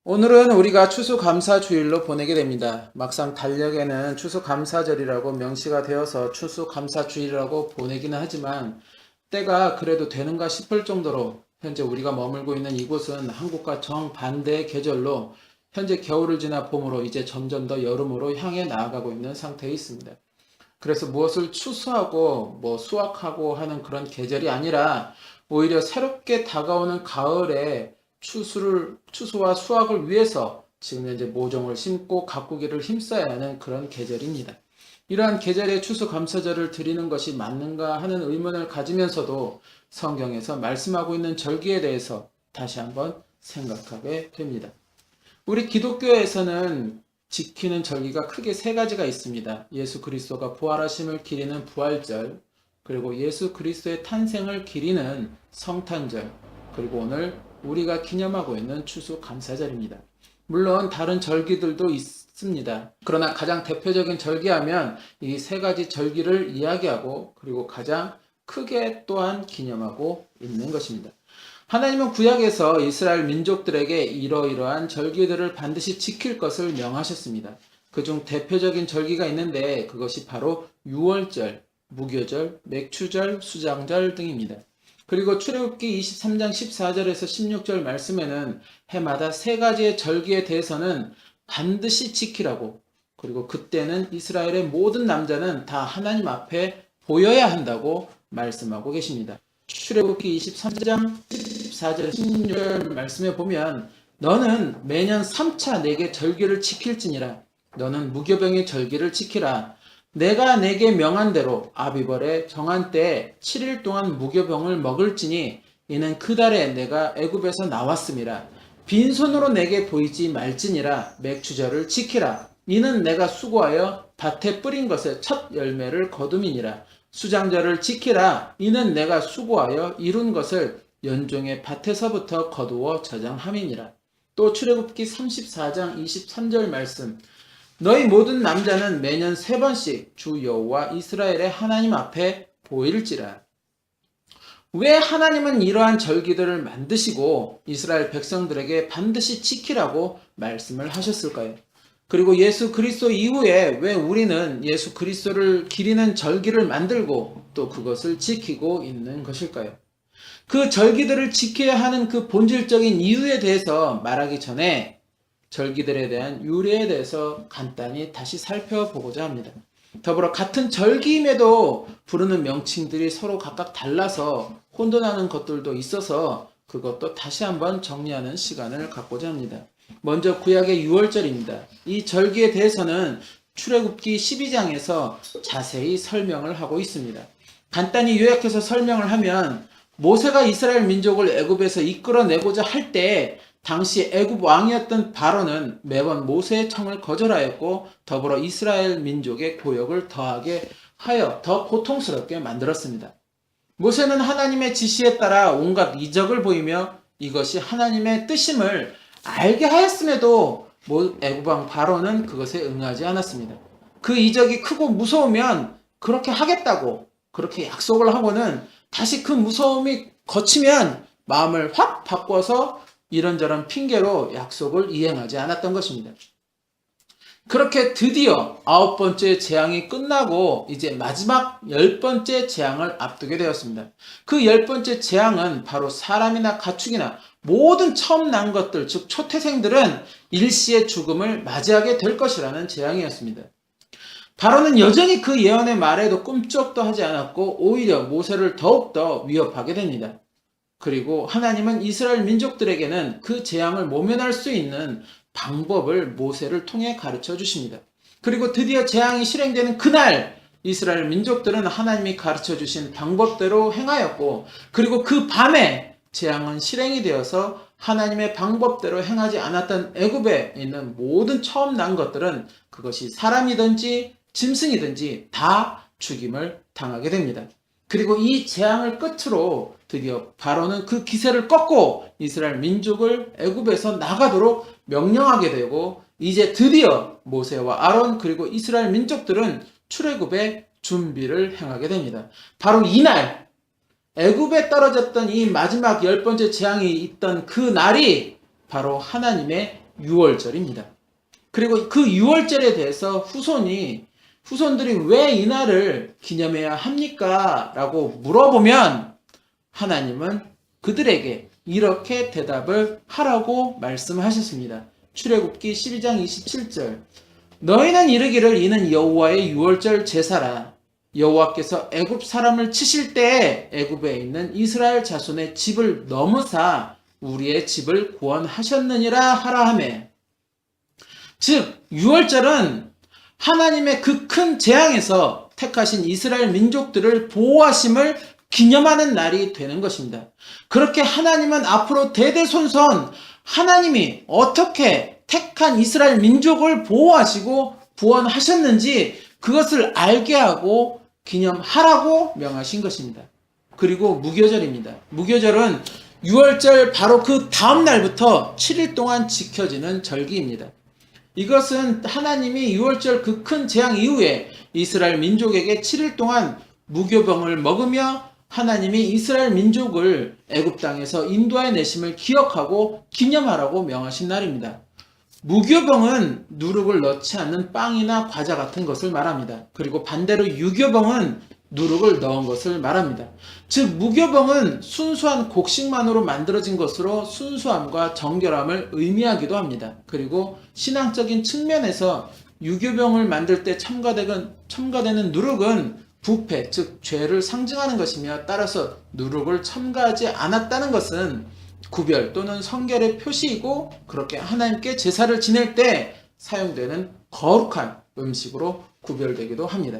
오늘은 우리가 추수감사주일로 보내게 됩니다. 막상 달력에는 추수감사절이라고 명시가 되어서 추수감사주일이라고 보내기는 하지만 때가 그래도 되는가 싶을 정도로 현재 우리가 머물고 있는 이곳은 한국과 정반대의 계절로 현재 겨울을 지나 봄으로 이제 점점 더 여름으로 향해 나아가고 있는 상태에 있습니다. 그래서 무엇을 추수하고 수확하고 하는 그런 계절이 아니라 오히려 새롭게 다가오는 가을에 추수와 수확을 위해서 지금 현재 모종을 심고 가꾸기를 힘써야 하는 그런 계절입니다. 이러한 계절에 추수감사절을 드리는 것이 맞는가 하는 의문을 가지면서도 성경에서 말씀하고 있는 절기에 대해서 다시 한번 생각하게 됩니다. 우리 기독교에서는 지키는 절기가 크게 세 가지가 있습니다. 예수 그리스도가 부활하심을 기리는 부활절, 그리고 예수 그리스도의 탄생을 기리는 성탄절, 그리고 오늘 우리가 기념하고 있는 추수감사절입니다. 물론 다른 절기들도 있습니다. 그러나 가장 대표적인 절기하면 이 세 가지 절기를 이야기하고 그리고 가장 크게 또한 기념하고 있는 것입니다. 하나님은 구약에서 이스라엘 민족들에게 이러이러한 절기들을 반드시 지킬 것을 명하셨습니다. 그중 대표적인 절기가 있는데 그것이 바로 유월절, 무교절, 맥추절, 수장절 등입니다. 그리고 출애굽기 23장 14절에서 16절 말씀에는 해마다 세 가지의 절기에 대해서는 반드시 지키라고, 그리고 그때는 이스라엘의 모든 남자는 다 하나님 앞에 보여야 한다고 말씀하고 계십니다. 출애굽기 23장 14절 16절 말씀에 보면 너는 매년 3차 내게 절기를 지킬지니라. 너는 무교병의 절기를 지키라. 내가 내게 명한 대로 아비벌에 정한 때에 7일 동안 무교병을 먹을지니 이는 그 달에 내가 애굽에서 나왔음이라. 빈손으로 내게 보이지 말지니라. 맥추절을 지키라. 이는 내가 수고하여 밭에 뿌린 것의 첫 열매를 거둠이니라. 수장절을 지키라. 이는 내가 수고하여 이룬 것을 연종의 밭에서부터 거두어 저장함이니라. 또 출애굽기 34장 23절 말씀, 너희 모든 남자는 매년 3번씩 주 여호와 이스라엘의 하나님 앞에 보일지라. 왜 하나님은 이러한 절기들을 만드시고 이스라엘 백성들에게 반드시 지키라고 말씀을 하셨을까요? 그리고 예수 그리스도 이후에 왜 우리는 예수 그리스도를 기리는 절기를 만들고 또 그것을 지키고 있는 것일까요? 그 절기들을 지켜야 하는 그 본질적인 이유에 대해서 말하기 전에 절기들에 대한 유래에 대해서 간단히 다시 살펴보고자 합니다. 더불어 같은 절기임에도 부르는 명칭들이 서로 각각 달라서 혼돈하는 것들도 있어서 그것도 다시 한번 정리하는 시간을 갖고자 합니다. 먼저 구약의 유월절입니다. 이 절기에 대해서는 출애굽기 12장에서 자세히 설명을 하고 있습니다. 간단히 요약해서 설명을 하면 모세가 이스라엘 민족을 애굽에서 이끌어내고자 할 때 당시 애굽 왕이었던 바로는 매번 모세의 청을 거절하였고 더불어 이스라엘 민족의 고역을 더하게 하여 더 고통스럽게 만들었습니다. 모세는 하나님의 지시에 따라 온갖 이적을 보이며 이것이 하나님의 뜻임을 알게 하였음에도 애굽 왕 바로는 그것에 응하지 않았습니다. 그 이적이 크고 무서우면 그렇게 하겠다고 그렇게 약속을 하고는 다시 그 무서움이 거치면 마음을 확 바꿔서 이런저런 핑계로 약속을 이행하지 않았던 것입니다. 그렇게 드디어 9번째 재앙이 끝나고 이제 마지막 10번째 재앙을 앞두게 되었습니다. 그 10번째 재앙은 바로 사람이나 가축이나 모든 처음 난 것들, 즉 초태생들은 일시의 죽음을 맞이하게 될 것이라는 재앙이었습니다. 바로는 여전히 그 예언의 말에도 꿈쩍도 하지 않았고 오히려 모세를 더욱더 위협하게 됩니다. 그리고 하나님은 이스라엘 민족들에게는 그 재앙을 모면할 수 있는 방법을 모세를 통해 가르쳐 주십니다. 그리고 드디어 재앙이 실행되는 그날 이스라엘 민족들은 하나님이 가르쳐 주신 방법대로 행하였고 그리고 그 밤에 재앙은 실행이 되어서 하나님의 방법대로 행하지 않았던 애굽에 있는 모든 처음 난 것들은 그것이 사람이든지 짐승이든지 다 죽임을 당하게 됩니다. 그리고 이 재앙을 끝으로 드디어 바로는 그 기세를 꺾고 이스라엘 민족을 애굽에서 나가도록 명령하게 되고 이제 드디어 모세와 아론 그리고 이스라엘 민족들은 출애굽의 준비를 행하게 됩니다. 바로 이날 애굽에 떨어졌던 이 마지막 10번째 재앙이 있던 그 날이 바로 하나님의 유월절입니다. 그리고 그 유월절에 대해서 후손들이 왜 이날을 기념해야 합니까? 라고 물어보면 하나님은 그들에게 이렇게 대답을 하라고 말씀하셨습니다. 출애굽기 12장 27절 너희는 이르기를 이는 여호와의 유월절 제사라. 여호와께서 애굽 사람을 치실 때에 애굽에 있는 이스라엘 자손의 집을 넘으사 우리의 집을 구원하셨느니라 하라 하매. 즉 유월절은 하나님의 그 큰 재앙에서 택하신 이스라엘 민족들을 보호하심을 기념하는 날이 되는 것입니다. 그렇게 하나님은 앞으로 대대손손 하나님이 어떻게 택한 이스라엘 민족을 보호하시고 구원하셨는지 그것을 알게 하고 기념하라고 명하신 것입니다. 그리고 무교절입니다. 무교절은 유월절 바로 그 다음 날부터 7일 동안 지켜지는 절기입니다. 이것은 하나님이 유월절 그 큰 재앙 이후에 이스라엘 민족에게 7일 동안 무교병을 먹으며 하나님이 이스라엘 민족을 애굽 땅에서 인도해 내심을 기억하고 기념하라고 명하신 날입니다. 무교병은 누룩을 넣지 않는 빵이나 과자 같은 것을 말합니다. 그리고 반대로 유교병은 누룩을 넣은 것을 말합니다. 즉 무교병은 순수한 곡식만으로 만들어진 것으로 순수함과 정결함을 의미하기도 합니다. 그리고 신앙적인 측면에서 유교병을 만들 때 첨가되는 누룩은 부패, 즉 죄를 상징하는 것이며 따라서 누룩을 첨가하지 않았다는 것은 구별 또는 성결의 표시이고 그렇게 하나님께 제사를 지낼 때 사용되는 거룩한 음식으로 구별되기도 합니다.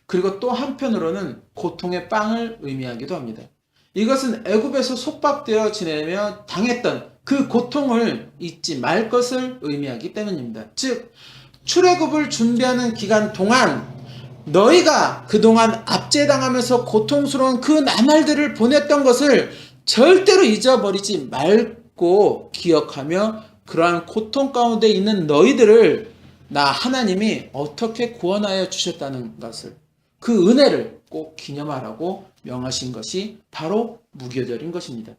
그리고 또 한편으로는 고통의 빵을 의미하기도 합니다. 이것은 애굽에서 속박되어 지내며 당했던 그 고통을 잊지 말 것을 의미하기 때문입니다. 즉 출애굽을 준비하는 기간 동안 너희가 그동안 압제당하면서 고통스러운 그 나날들을 보냈던 것을 절대로 잊어버리지 말고 기억하며 그러한 고통 가운데 있는 너희들을 나 하나님이 어떻게 구원하여 주셨다는 것을 그 은혜를 꼭 기념하라고 명하신 것이 바로 무교절인 것입니다.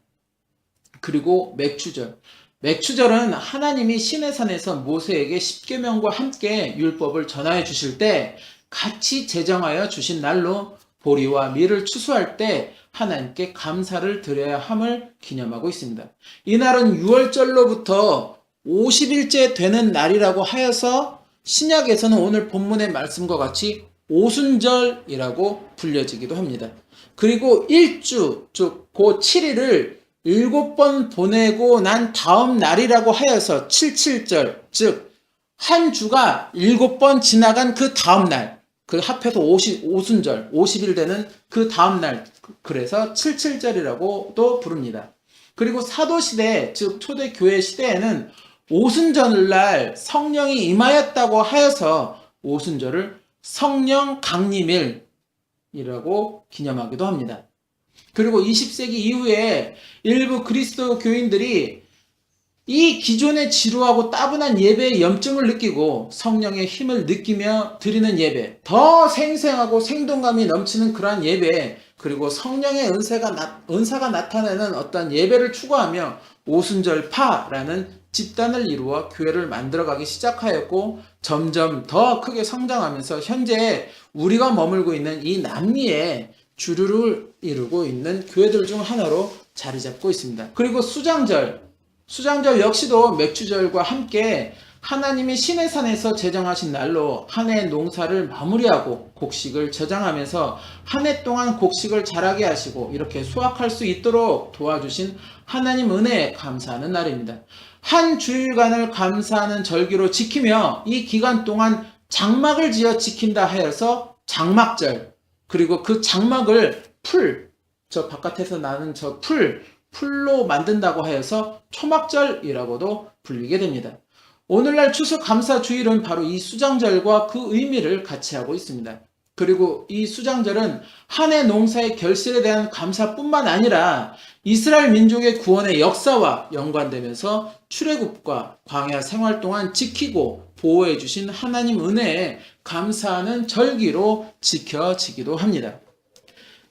그리고 맥추절. 맥추절은 하나님이 시내산에서 모세에게 십계명과 함께 율법을 전하여 주실 때 같이 제정하여 주신 날로 보리와 밀을 추수할 때 하나님께 감사를 드려야 함을 기념하고 있습니다. 이날은 유월절로부터 50일째 되는 날이라고 하여서 신약에서는 오늘 본문의 말씀과 같이 오순절이라고 불려지기도 합니다. 그리고 일주, 즉 그 7일을 7번 보내고 난 다음 날이라고 하여서 77절, 즉 한 주가 7번 지나간 그 다음 날, 그 합해서 오순절, 50일 되는 그 다음 날, 그래서 77절이라고도 부릅니다. 그리고 사도시대, 즉 초대교회 시대에는 오순절날 성령이 임하였다고 하여서 오순절을 성령 강림일이라고 기념하기도 합니다. 그리고 20세기 이후에 일부 그리스도 교인들이 이 기존의 지루하고 따분한 예배의 염증을 느끼고 성령의 힘을 느끼며 드리는 예배, 더 생생하고 생동감이 넘치는 그러한 예배, 그리고 성령의 은사가 나타나는 어떤 예배를 추구하며 오순절파라는 집단을 이루어 교회를 만들어가기 시작하였고 점점 더 크게 성장하면서 현재 우리가 머물고 있는 이 남미에 주류를 이루고 있는 교회들 중 하나로 자리 잡고 있습니다. 그리고 수장절 역시도 맥추절과 함께 하나님이 시내산에서 제정하신 날로 한 해 농사를 마무리하고 곡식을 저장하면서 한 해 동안 곡식을 자라게 하시고 이렇게 수확할 수 있도록 도와주신 하나님 은혜에 감사하는 날입니다. 한 주일간을 감사하는 절기로 지키며 이 기간 동안 장막을 지어 지킨다 하여서 장막절, 그리고 그 장막을 저 바깥에서 나는 저 풀로 만든다고 하여서 초막절이라고도 불리게 됩니다. 오늘날 추수감사주일은 바로 이 수장절과 그 의미를 같이 하고 있습니다. 그리고 이 수장절은 한 해 농사의 결실에 대한 감사뿐만 아니라 이스라엘 민족의 구원의 역사와 연관되면서 출애굽과 광야 생활 동안 지키고 보호해 주신 하나님 은혜에 감사하는 절기로 지켜지기도 합니다.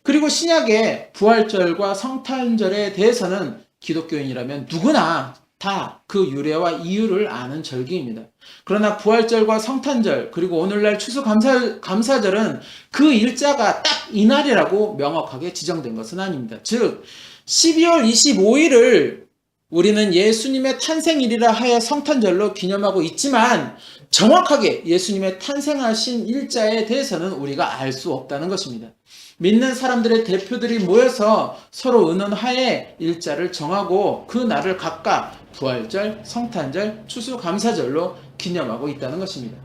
그리고 신약의 부활절과 성탄절에 대해서는 기독교인이라면 누구나 다 그 유래와 이유를 아는 절기입니다. 그러나 부활절과 성탄절 그리고 오늘날 추수감사절은 그 일자가 딱 이날이라고 명확하게 지정된 것은 아닙니다. 즉 12월 25일을 우리는 예수님의 탄생일이라 하여 성탄절로 기념하고 있지만 정확하게 예수님의 탄생하신 일자에 대해서는 우리가 알 수 없다는 것입니다. 믿는 사람들의 대표들이 모여서 서로 의논하에 일자를 정하고 그 날을 각각 부활절, 성탄절, 추수감사절로 기념하고 있다는 것입니다.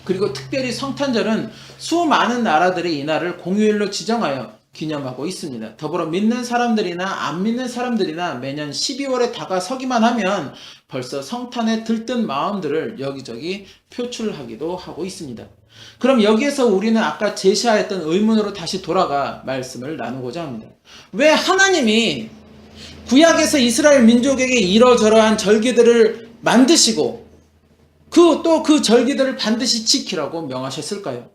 그리고 특별히 성탄절은 수많은 나라들이 이 날을 공휴일로 지정하여 기념하고 있습니다. 더불어 믿는 사람들이나 안 믿는 사람들이나 매년 12월에 다가서기만 하면 벌써 성탄에 들뜬 마음들을 여기저기 표출하기도 하고 있습니다. 그럼 여기에서 우리는 아까 제시하였던 의문으로 다시 돌아가 말씀을 나누고자 합니다. 왜 하나님이 구약에서 이스라엘 민족에게 이러저러한 절기들을 만드시고 또 그 절기들을 반드시 지키라고 명하셨을까요?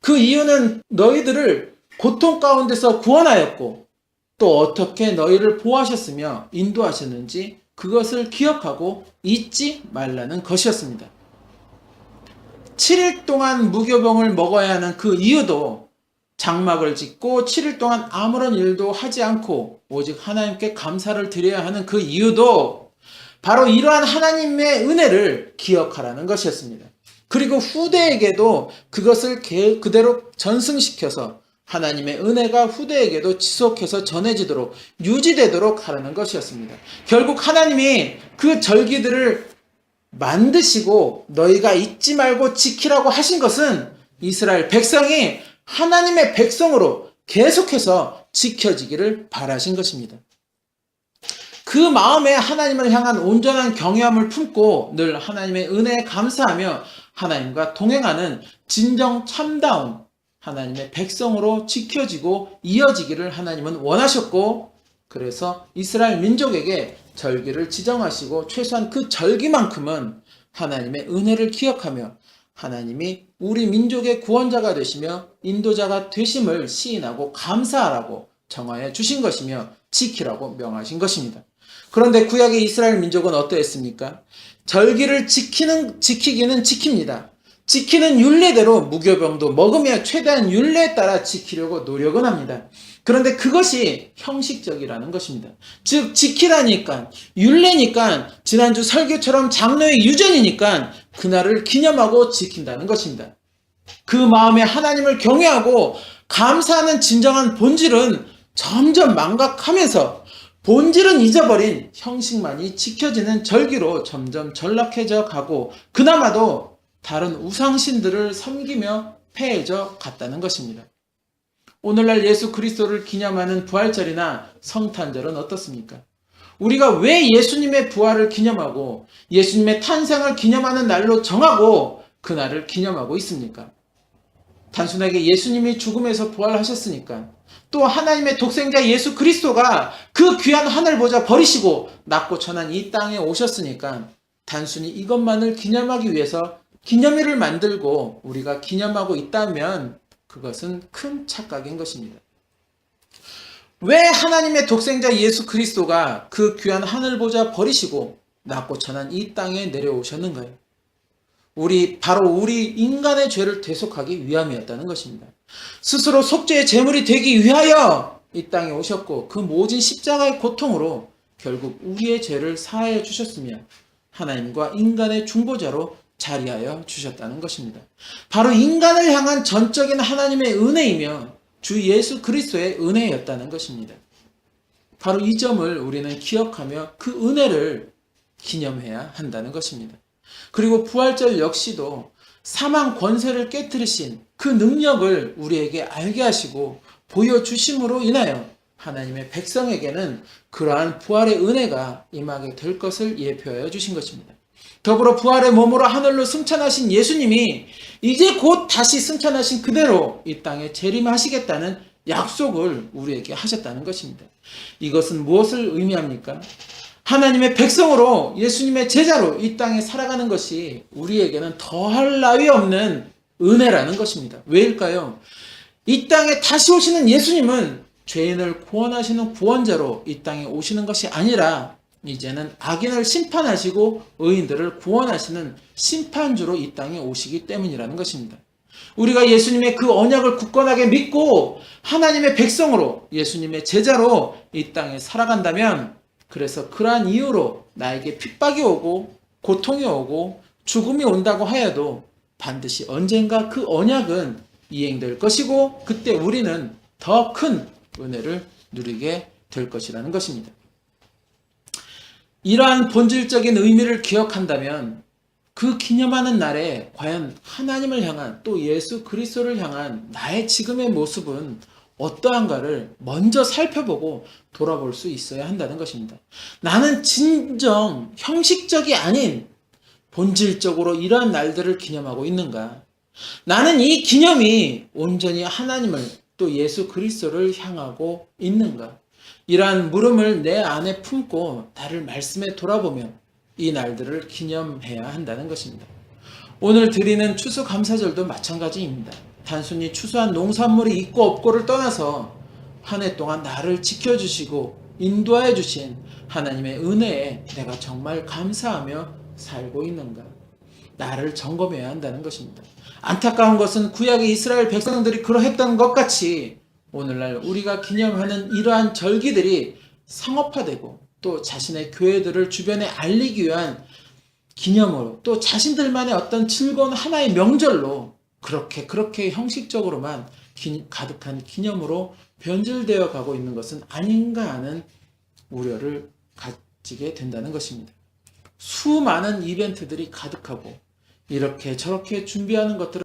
그 이유는 너희들을 고통 가운데서 구원하였고 또 어떻게 너희를 보호하셨으며 인도하셨는지 그것을 기억하고 잊지 말라는 것이었습니다. 7일 동안 무교병을 먹어야 하는 그 이유도 장막을 짓고 7일 동안 아무런 일도 하지 않고 오직 하나님께 감사를 드려야 하는 그 이유도 바로 이러한 하나님의 은혜를 기억하라는 것이었습니다. 그리고 후대에게도 그것을 그대로 전승시켜서 하나님의 은혜가 후대에게도 지속해서 전해지도록 유지되도록 하라는 것이었습니다. 결국 하나님이 그 절기들을 만드시고 너희가 잊지 말고 지키라고 하신 것은 이스라엘 백성이 하나님의 백성으로 계속해서 지켜지기를 바라신 것입니다. 그 마음에 하나님을 향한 온전한 경외함을 품고 늘 하나님의 은혜에 감사하며 하나님과 동행하는 진정 참다운 하나님의 백성으로 지켜지고 이어지기를 하나님은 원하셨고 그래서 이스라엘 민족에게 절기를 지정하시고 최소한 그 절기만큼은 하나님의 은혜를 기억하며 하나님이 우리 민족의 구원자가 되시며 인도자가 되심을 시인하고 감사하라고 정하여 주신 것이며 지키라고 명하신 것입니다. 그런데 구약의 이스라엘 민족은 어떠했습니까? 절기를 지키기는 지킵니다. 지키는 율례대로 무교병도 먹으며 최대한 율례에 따라 지키려고 노력은 합니다. 그런데 그것이 형식적이라는 것입니다. 즉 지키라니까 율례니까 지난주 설교처럼 장로의 유전이니까 그날을 기념하고 지킨다는 것입니다. 그 마음에 하나님을 경외하고 감사하는 진정한 본질은 점점 망각하면서 본질은 잊어버린 형식만이 지켜지는 절기로 점점 전락해져 가고 그나마도 다른 우상신들을 섬기며 패해져 갔다는 것입니다. 오늘날 예수 그리스도를 기념하는 부활절이나 성탄절은 어떻습니까? 우리가 왜 예수님의 부활을 기념하고 예수님의 탄생을 기념하는 날로 정하고 그날을 기념하고 있습니까? 단순하게 예수님이 죽음에서 부활하셨으니까 또 하나님의 독생자 예수 그리스도가 그 귀한 하늘 보좌 버리시고 낮고 천한 이 땅에 오셨으니까 단순히 이것만을 기념하기 위해서 기념일을 만들고 우리가 기념하고 있다면 그것은 큰 착각인 것입니다. 왜 하나님의 독생자 예수 그리스도가 그 귀한 하늘 보좌 버리시고 낮고 천한 이 땅에 내려오셨는가요? 바로 우리 인간의 죄를 대속하기 위함이었다는 것입니다. 스스로 속죄의 제물이 되기 위하여 이 땅에 오셨고 그 모진 십자가의 고통으로 결국 우리의 죄를 사하여 주셨으며 하나님과 인간의 중보자로 자리하여 주셨다는 것입니다. 바로 인간을 향한 전적인 하나님의 은혜이며 주 예수 그리스도의 은혜였다는 것입니다. 바로 이 점을 우리는 기억하며 그 은혜를 기념해야 한다는 것입니다. 그리고 부활절 역시도 사망 권세를 깨뜨리신 그 능력을 우리에게 알게 하시고 보여주심으로 인하여 하나님의 백성에게는 그러한 부활의 은혜가 임하게 될 것을 예표하여 주신 것입니다. 더불어 부활의 몸으로 하늘로 승천하신 예수님이 이제 곧 다시 승천하신 그대로 이 땅에 재림하시겠다는 약속을 우리에게 하셨다는 것입니다. 이것은 무엇을 의미합니까? 하나님의 백성으로 예수님의 제자로 이 땅에 살아가는 것이 우리에게는 더할 나위 없는 은혜라는 것입니다. 왜일까요? 이 땅에 다시 오시는 예수님은 죄인을 구원하시는 구원자로 이 땅에 오시는 것이 아니라 이제는 악인을 심판하시고 의인들을 구원하시는 심판주로 이 땅에 오시기 때문이라는 것입니다. 우리가 예수님의 그 언약을 굳건하게 믿고 하나님의 백성으로 예수님의 제자로 이 땅에 살아간다면, 그래서 그러한 이유로 나에게 핍박이 오고 고통이 오고 죽음이 온다고 하여도 반드시 언젠가 그 언약은 이행될 것이고, 그때 우리는 더 큰 은혜를 누리게 될 것이라는 것입니다. 이러한 본질적인 의미를 기억한다면 그 기념하는 날에 과연 하나님을 향한, 또 예수 그리스도를 향한 나의 지금의 모습은 어떠한가를 먼저 살펴보고 돌아볼 수 있어야 한다는 것입니다. 나는 진정 형식적이 아닌 본질적으로 이러한 날들을 기념하고 있는가? 나는 이 기념이 온전히 하나님을, 또 예수 그리스도를 향하고 있는가? 이러한 물음을 내 안에 품고 나를 말씀에 돌아보며 이 날들을 기념해야 한다는 것입니다. 오늘 드리는 추수감사절도 마찬가지입니다. 단순히 추수한 농산물이 있고 없고를 떠나서 한 해 동안 나를 지켜주시고 인도하여 주신 하나님의 은혜에 내가 정말 감사하며 살고 있는가? 나를 점검해야 한다는 것입니다. 안타까운 것은 구약의 이스라엘 백성들이 그러했던 것 같이 오늘날 우리가 기념하는 이러한 절기들이 상업화되고 또 자신의 교회들을 주변에 알리기 위한 기념으로, 또 자신들만의 어떤 즐거운 하나의 명절로 그렇게 형식적으로만 가득한 기념으로 변질되어 가고 있는 것은 아닌가 하는 우려를 가지게 된다는 것입니다. 수많은 이벤트들이 가득하고 이렇게 저렇게 준비하는 것들을